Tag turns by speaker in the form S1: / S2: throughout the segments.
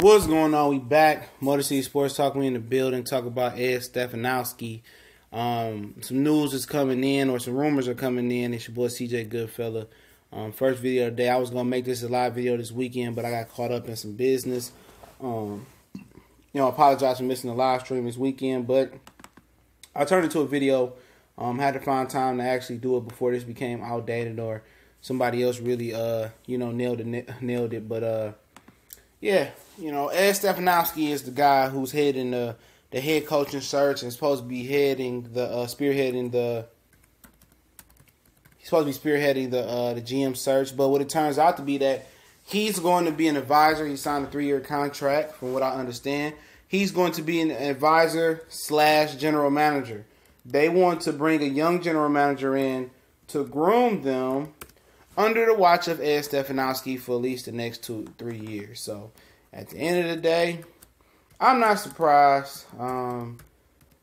S1: What's going on? We back. Motor City Sports Talk. We in the building. Talk about Stefanski. Some news is coming in, or some rumors are coming in. It's your boy CJ Goodfella. First video of the day. I was gonna make this a live video this weekend, but I got caught up in some business. I apologize for missing the live stream this weekend, but I turned it to a video. Had to find time to actually do it before this became outdated or somebody else really nailed it. But Stefanski is the guy who's heading the head coaching search and is supposed to be spearheading the GM search. But what it turns out to be that he's going to be an advisor. He signed a 3-year contract, from what I understand. He's going to be an advisor / general manager. They want to bring a young general manager in to groom them under the watch of Stefanski for at least the next 2-3 years. So at the end of the day, I'm not surprised. Tom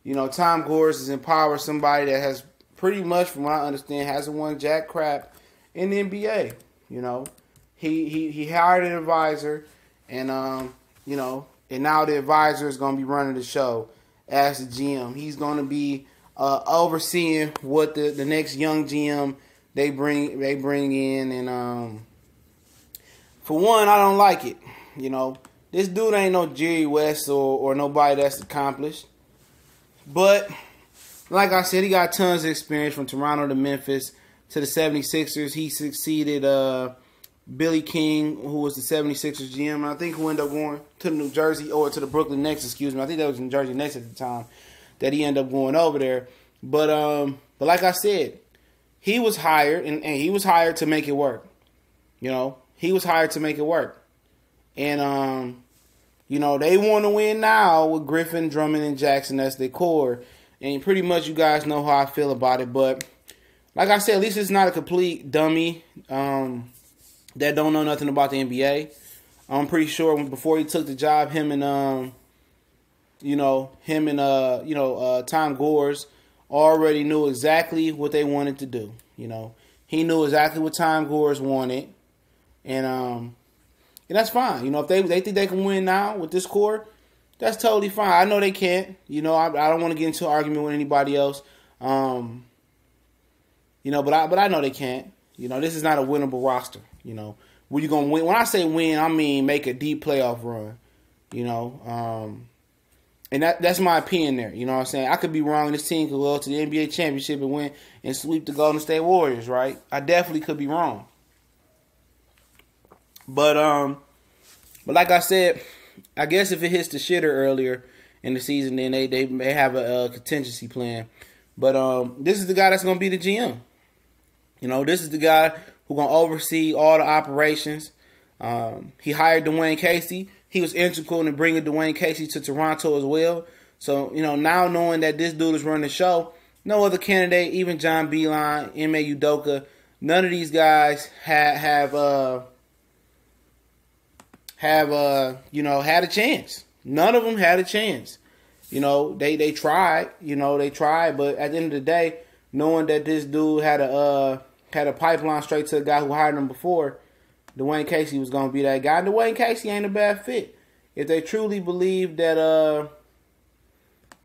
S1: Gores is in power, somebody that has pretty much, from what I understand, hasn't won jack crap in the NBA. He hired an advisor, and and now the advisor is going to be running the show as the GM. He's going to be overseeing what the next young GM they bring in, and for one, I don't like it. This dude ain't no Jerry West or nobody that's accomplished. But like I said, he got tons of experience from Toronto to Memphis to the 76ers. He succeeded Billy King, who was the 76ers GM, and I think who ended up going to the Brooklyn Nets, excuse me. I think that was in Jersey Nets at the time that he ended up going over there. But like I said, he was hired, and he was hired to make it work. He was hired to make it work. And, they want to win now with Griffin, Drummond, and Jackson as their core. And pretty much you guys know how I feel about it. But like I said, at least it's not a complete dummy that don't know nothing about the NBA. I'm pretty sure before he took the job, Tom Gores already knew exactly what they wanted to do. He knew exactly what Tom Gores wanted. And that's fine. If they think they can win now with this core, that's totally fine. I know they can't. I don't want to get into an argument with anybody else. But I know they can't. This is not a winnable roster. When you gonna win? When I say win, I mean make a deep playoff run. And that's my opinion there. You know what I'm saying? I could be wrong. This team could go to the NBA championship and win and sweep the Golden State Warriors, right? I definitely could be wrong. But like I said, I guess if it hits the shitter earlier in the season, then they may have a contingency plan. But this is the guy that's going to be the GM. This is the guy who's going to oversee all the operations. He hired Dwayne Casey. He was integral in bringing Dwayne Casey to Toronto as well. So, now knowing that this dude is running the show, no other candidate, even John Beilein, Ime Udoka, none of these guys have had a chance. None of them had a chance. They tried, but at the end of the day, knowing that this dude had a pipeline straight to the guy who hired him before, Dwayne Casey was going to be that guy. Dwayne Casey ain't a bad fit. If they truly believe that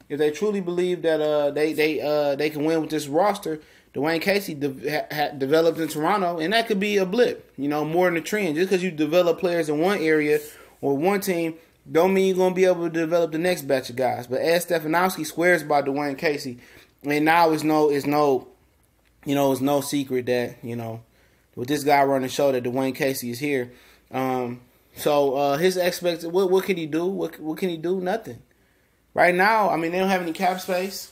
S1: they can win with this roster, Dwayne Casey developed in Toronto, and that could be a blip, more than a trend. Just because you develop players in one area or one team, don't mean you're going to be able to develop the next batch of guys. But Stefanski swears by Dwayne Casey, and now it's no secret that, with this guy running the show, that Dwayne Casey is here. So his what can he do? What can he do? Nothing. Right now, they don't have any cap space.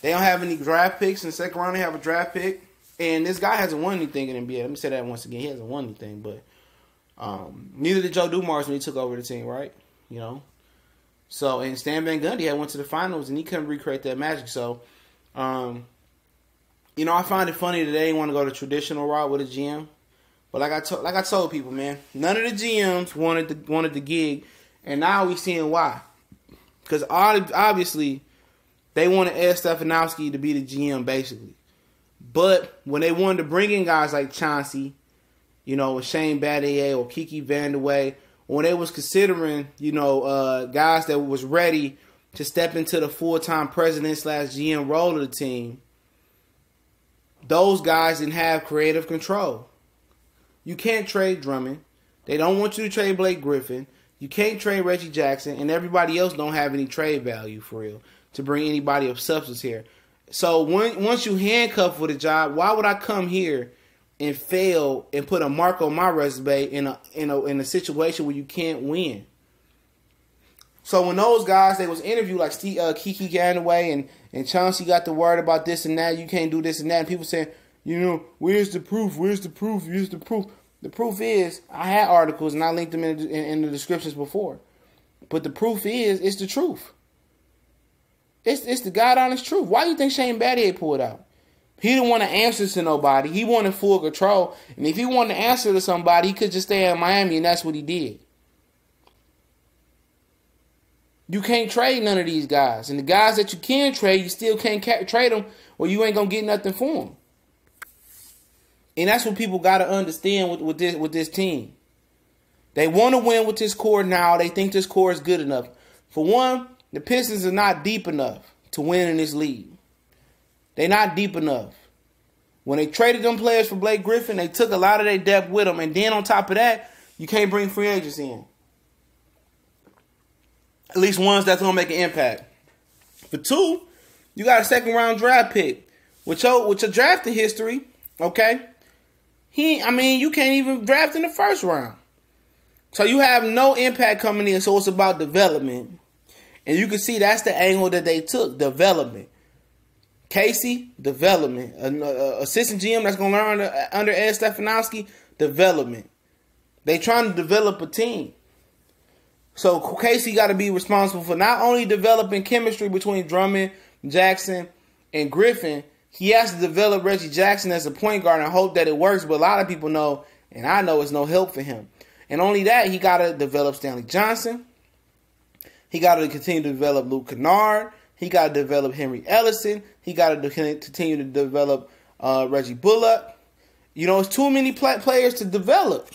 S1: They don't have any draft picks. In the second round, they have a draft pick. And this guy hasn't won anything in the NBA. Let me say that once again. He hasn't won anything. But neither did Joe Dumars when he took over the team, right? So, and Stan Van Gundy had went to the finals, and he couldn't recreate that magic. So, I find it funny that they didn't want to go the traditional route with a GM. But like I told people, man, none of the GMs wanted the gig. And now we're seeing why. Because obviously, they wanted Stefanski to be the GM, basically. But when they wanted to bring in guys like Chauncey, Shane Battier or Kiki Vandeweghe when they was considering, guys that was ready to step into the full-time president / GM role of the team, those guys didn't have creative control. You can't trade Drummond. They don't want you to trade Blake Griffin. You can't trade Reggie Jackson, and everybody else don't have any trade value for real to bring anybody of substance here. So once you handcuffed for the job, why would I come here and fail and put a mark on my resume in a situation where you can't win? So when those guys, they was interviewed like Kiki Ganaway and Chauncey got the word about this and that, you can't do this and that, and people saying, where's the proof? Where's the proof? Here's the proof. The proof is, I had articles and I linked them in the descriptions before. But the proof is, it's the truth. It's the God honest truth. Why do you think Shane Battier pulled out? He didn't want to answer to nobody. He wanted full control. And if he wanted to answer to somebody, he could just stay in Miami, and that's what he did. You can't trade none of these guys. And the guys that you can trade, you still can't trade them, or you ain't going to get nothing for them. And that's what people got to understand with this team. They want to win with this core now. They think this core is good enough. For one, the Pistons are not deep enough to win in this league. They're not deep enough. When they traded them players for Blake Griffin, they took a lot of their depth with them. And then on top of that, you can't bring free agents in. At least ones that's going to make an impact. For two, you got a second-round draft pick. With your drafting history, okay, you can't even draft in the first round. So you have no impact coming in, so it's about development. And you can see that's the angle that they took, development. Casey, development. Assistant GM that's going to learn under Ed Stefanski, development. They trying to develop a team. So Casey got to be responsible for not only developing chemistry between Drummond, Jackson, and Griffin, he has to develop Reggie Jackson as a point guard and hope that it works. But a lot of people know, and I know, it's no help for him. And only that, he got to develop Stanley Johnson. He got to continue to develop Luke Kennard. He got to develop Henry Ellison. He got to continue to develop Reggie Bullock. It's too many players to develop.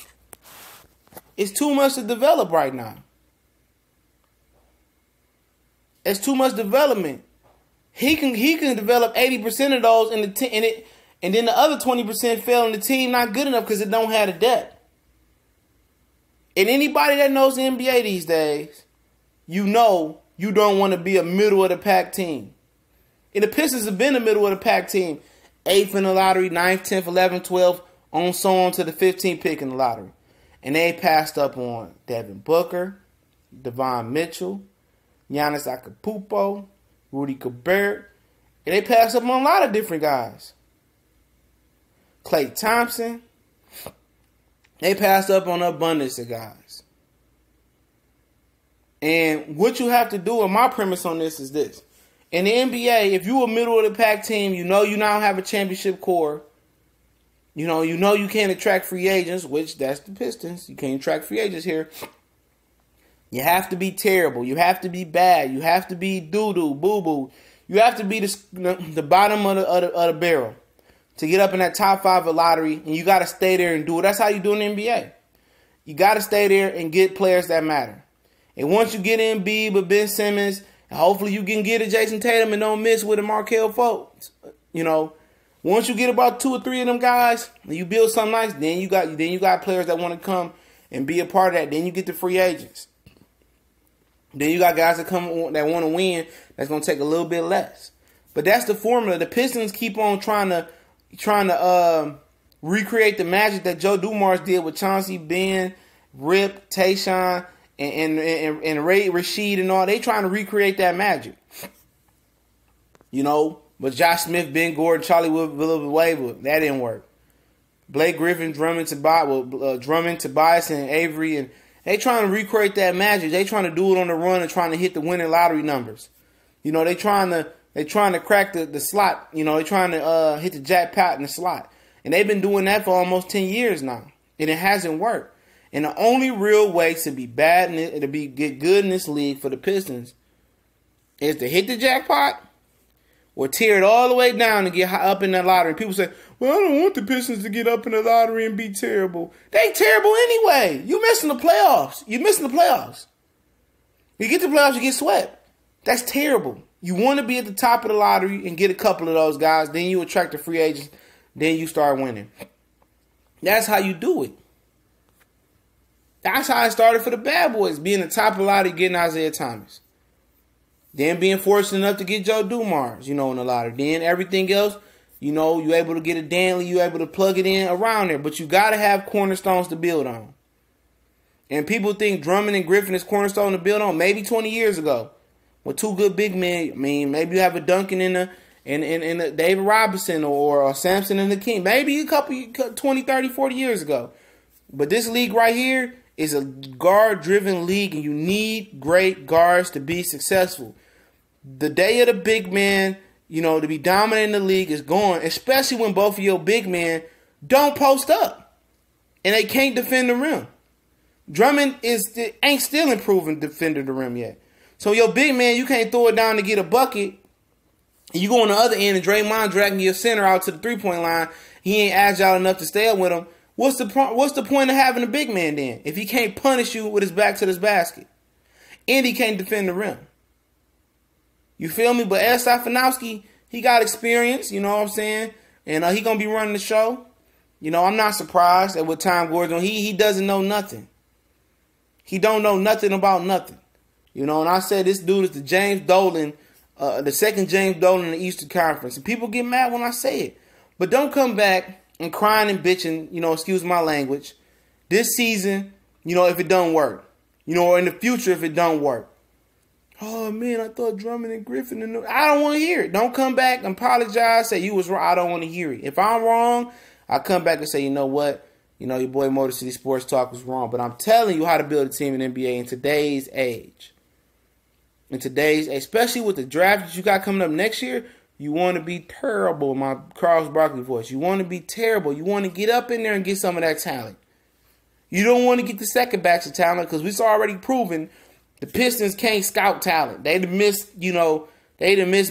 S1: It's too much to develop right now. It's too much development. He can develop 80% of those and then the other 20% fail and the team not good enough because it don't have the depth. And anybody that knows the NBA these days, you don't want to be a middle of the pack team. And the Pistons have been a middle of the pack team. 8th in the lottery, 9th, 10th, 11th, 12th, on to the 15th pick in the lottery. And they passed up on Devin Booker, Devon Mitchell, Giannis Antetokounmpo, Rudy Gobert. And they passed up on a lot of different guys. Klay Thompson. They passed up on an abundance of guys. And what you have to do, and my premise on this is this. In the NBA, if you're a middle of the pack team, you now have a championship core. You can't attract free agents, which that's the Pistons. You can't attract free agents here. You have to be terrible. You have to be bad. You have to be doo-doo, boo-boo. You have to be the bottom of the barrel to get up in that top 5 of the lottery, and you got to stay there and do it. That's how you do in the NBA. You got to stay there and get players that matter. And once you get Embiid with Ben Simmons, and hopefully you can get a Jason Tatum and don't miss with a Markelle Fultz. Once you get about 2 or 3 of them guys, and you build something nice, then you got players that want to come and be a part of that. Then you get the free agents. Then you got guys that want to win. That's going to take a little bit less. But that's the formula. The Pistons keep on trying to recreate the magic that Joe Dumars did with Chauncey, Ben, Rip, Tayshaun, and Ray Rashid and all. They trying to recreate that magic. But Josh Smith, Ben Gordon, Charlie Wade, that didn't work. Blake Griffin, Drummond, Tobias, and Avery, and they trying to recreate that magic. They trying to do it on the run and trying to hit the winning lottery numbers. They trying to crack the slot. They trying to hit the jackpot in the slot. And they've been doing that for almost 10 years now. And it hasn't worked. And the only real way to be bad and to get good in this league for the Pistons is to hit the jackpot or tear it all the way down and get high up in that lottery. People say, well, I don't want the Pistons to get up in the lottery and be terrible. They terrible anyway. You missing the playoffs. You missing the playoffs. You get to the playoffs, you get swept. That's terrible. You want to be at the top of the lottery and get a couple of those guys. Then you attract the free agents. Then you start winning. That's how you do it. That's how it started for the bad boys. Being the top of the lottery, getting Isaiah Thomas. Then being fortunate enough to get Joe Dumars, in the lottery. Then everything else, you able to get a Danley. You able to plug it in around there. But you got to have cornerstones to build on. And people think Drummond and Griffin is cornerstone to build on. Maybe 20 years ago. With two good big men. I mean, maybe you have a Duncan and a David Robinson or Sampson and the King. Maybe a couple 20, 30, 40 years ago. But this league right here is a guard-driven league, and you need great guards to be successful. The day of the big man, to be dominant in the league is gone, especially when both of your big men don't post up and they can't defend the rim. Drummond ain't still improving defending the rim yet. So your big man, you can't throw it down to get a bucket. And you go on the other end and Draymond dragging your center out to the three-point line. He ain't agile enough to stay up with him. What's the point of having a big man then if he can't punish you with his back to this basket and he can't defend the rim? You feel me? But Ed Stefanski, he got experience, you know what I'm saying? And he going to be running the show. I'm not surprised at what Tom Gordon, he doesn't know nothing. He don't know nothing about nothing. And I said this dude is the James Dolan, the second James Dolan in the Eastern Conference. And people get mad when I say it. But don't come back and crying and bitching, excuse my language, this season, if it don't work. Or in the future if it don't work. Oh, man, I thought Drummond and Griffin. I don't want to hear it. Don't come back and apologize, say you was wrong. I don't want to hear it. If I'm wrong, I come back and say, you know what? Your boy Motor City Sports Talk was wrong. But I'm telling you how to build a team in the NBA in today's age. Especially with the draft that you got coming up next year, you want to be terrible, my Charles Barkley voice. You want to be terrible. You want to get up in there and get some of that talent. You don't want to get the second batch of talent because we've already proven the Pistons can't scout talent. They'd have missed,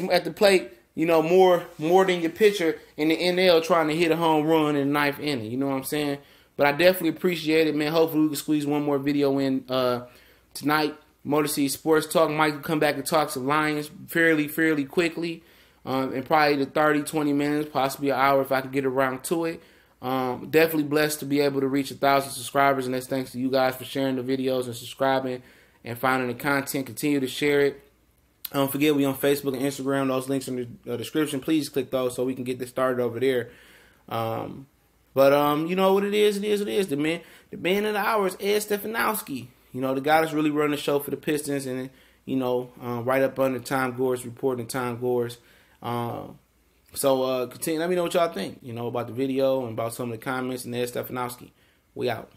S1: at the plate, more than your pitcher in the NL trying to hit a home run in the ninth inning. You know what I'm saying? But I definitely appreciate it, man. Hopefully we can squeeze one more video in tonight. Motor City Sports Talk. Might come back and talk some Lions fairly quickly. In probably the 30, 20 minutes, possibly an hour if I can get around to it. Definitely blessed to be able to reach 1,000 subscribers, and that's thanks to you guys for sharing the videos and subscribing and finding the content. Continue to share it. Don't forget we on Facebook and Instagram. Those links in the description. Please click those so we can get this started over there. But you know what it is? It is what it is. The man of the hour is Ed Stefanski. The guy that's really running the show for the Pistons, and right up under Tom Gore's reporting Tom Gore's. So continue. Let me know what y'all think. About the video and about some of the comments. And Ed Stefanski. We out.